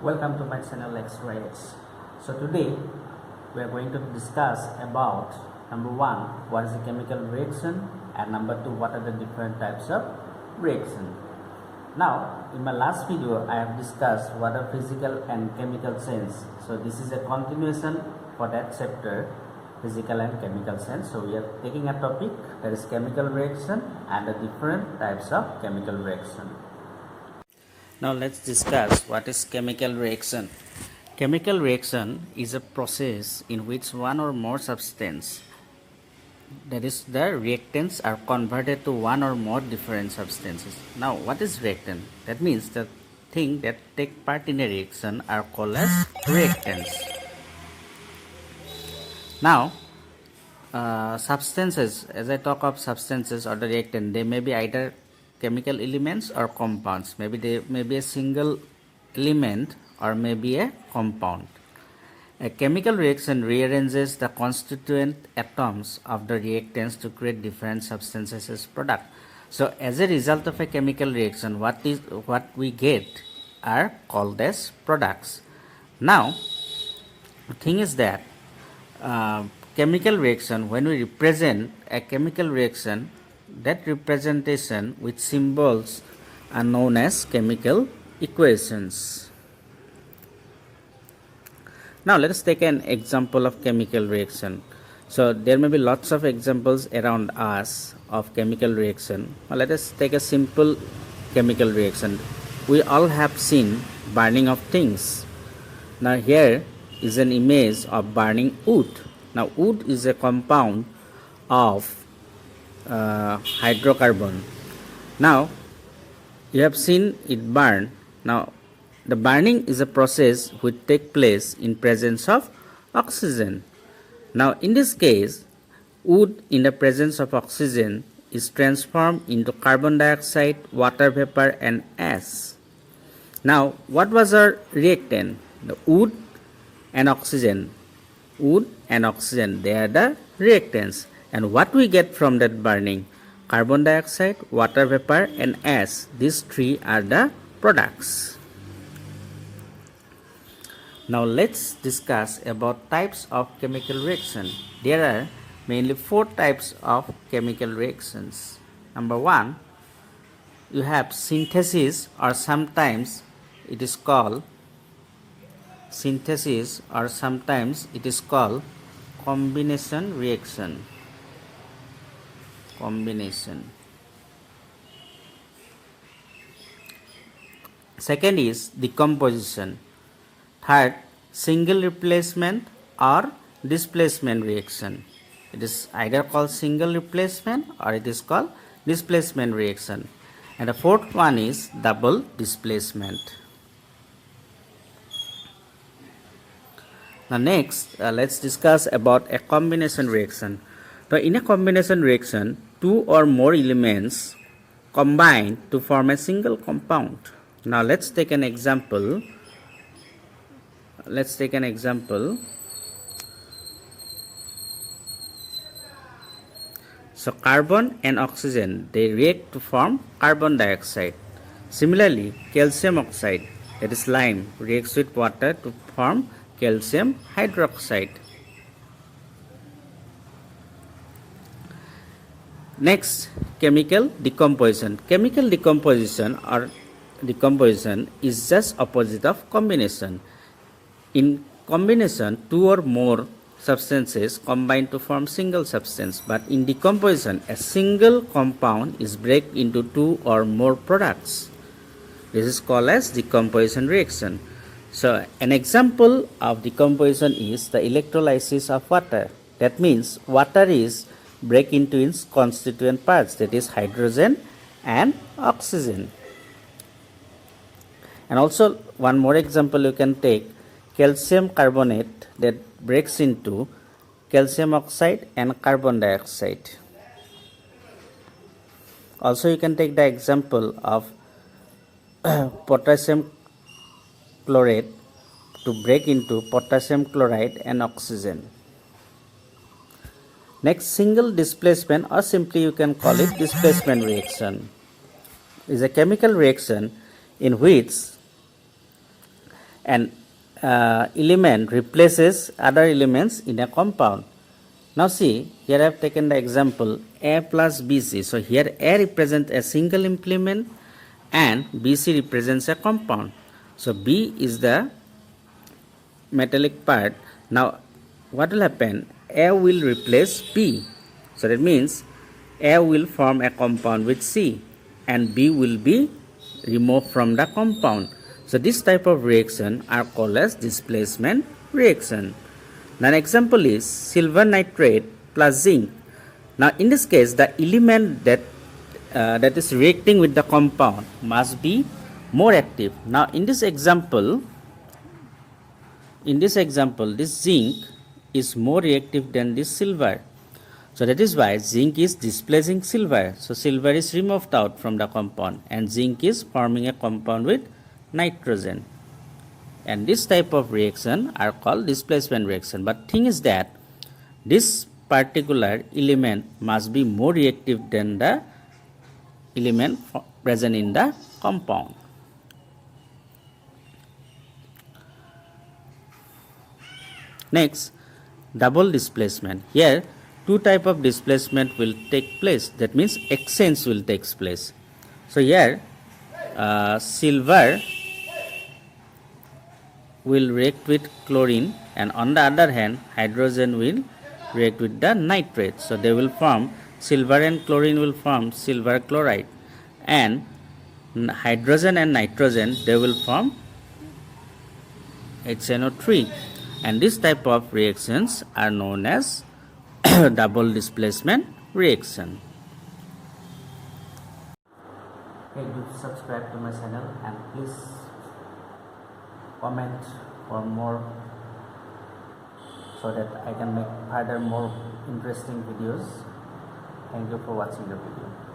Welcome to my channel X-Rays. So today we are going to discuss about number 1, what is a chemical reaction, and number 2, what are the different types of reaction. Now in my last video I have discussed what are physical and chemical change. So this is a continuation for that chapter, physical and chemical change. So we are taking a topic that is chemical reaction and the different types of chemical reaction. Now let's discuss what is chemical reaction. Chemical reaction is a process in which one or more substance, that is the reactants, are converted to one or more different substances. Now what is reactant? That means the thing that take part in a reaction are called as reactants. Now substances, as I talk of substances or the reactant, they may be either chemical elements or compounds. Maybe they may be a single element or maybe a compound. A chemical reaction rearranges the constituent atoms of the reactants to create different substances as product. So as a result of a chemical reaction, what we get are called as products. Now the thing is that chemical reaction, when we represent a chemical reaction, that representation with symbols are known as chemical equations. Now let us take an example of chemical reaction. So there may be lots of examples around us of chemical reaction. Now let us take a simple chemical reaction. We all have seen burning of things. Now here is an image of burning wood. Now wood is a compound of hydrocarbon. Now you have seen it burn. Now the burning is a process which takes place in presence of oxygen. Now in this case, wood in the presence of oxygen is transformed into carbon dioxide, water vapor and ash. Now what was our reactant? The wood and oxygen. Wood and oxygen, they are the reactants. And what we get from that burning? Carbon dioxide, water vapor and ash. These three are the products. Now let's discuss about types of chemical reaction. There are mainly 4 types of chemical reactions. Number 1, you have synthesis, or sometimes it is called combination reaction. Second is decomposition. Third, single replacement or displacement reaction. It is either called single replacement or it is called displacement reaction. And the fourth one is double displacement. Now next, let's discuss about a combination reaction. So in a combination reaction, 2 or more elements combine to form a single compound. Now let's take an example. So carbon and oxygen, they react to form carbon dioxide. Similarly, calcium oxide, that is lime, reacts with water to form calcium hydroxide. Next, chemical decomposition. Chemical decomposition is just opposite of combination. In combination, 2 or more substances combine to form single substance, but in decomposition, a single compound is break into 2 or more products. This is called as decomposition reaction. So an example of decomposition is the electrolysis of water. That means water is break into its constituent parts, that is hydrogen and oxygen. And also one more example you can take, calcium carbonate, that breaks into calcium oxide and carbon dioxide. Also you can take the example of potassium chlorate to break into potassium chloride and oxygen. Next, single displacement, or simply you can call it displacement reaction, is a chemical reaction in which an element replaces other elements in a compound. Now see, here I have taken the example A plus BC. So here A represents a single element and BC represents a compound. So B is the metallic part. Now what will happen? A will replace B. So that means A will form a compound with C and B will be removed from the compound. So this type of reaction are called as displacement reaction. Now an example is silver nitrate plus zinc. Now in this case the element that is reacting with the compound must be more active. Now in this example this zinc is more reactive than this silver. So that is why zinc is displacing silver. So silver is removed out from the compound and zinc is forming a compound with nitrogen. And this type of reaction are called displacement reaction. But thing is that this particular element must be more reactive than the element present in the compound. Next, double displacement. Here two type of displacement will take place. That means exchange will take place. So here silver will react with chlorine and on the other hand hydrogen will react with the nitrate. So they will form, silver and chlorine will form silver chloride, and hydrogen and nitrogen they will form HNO3, and this type of reactions are known as double displacement reaction. Okay, do subscribe to my channel and please comment for more so that I can make further more interesting videos. Thank you for watching the video.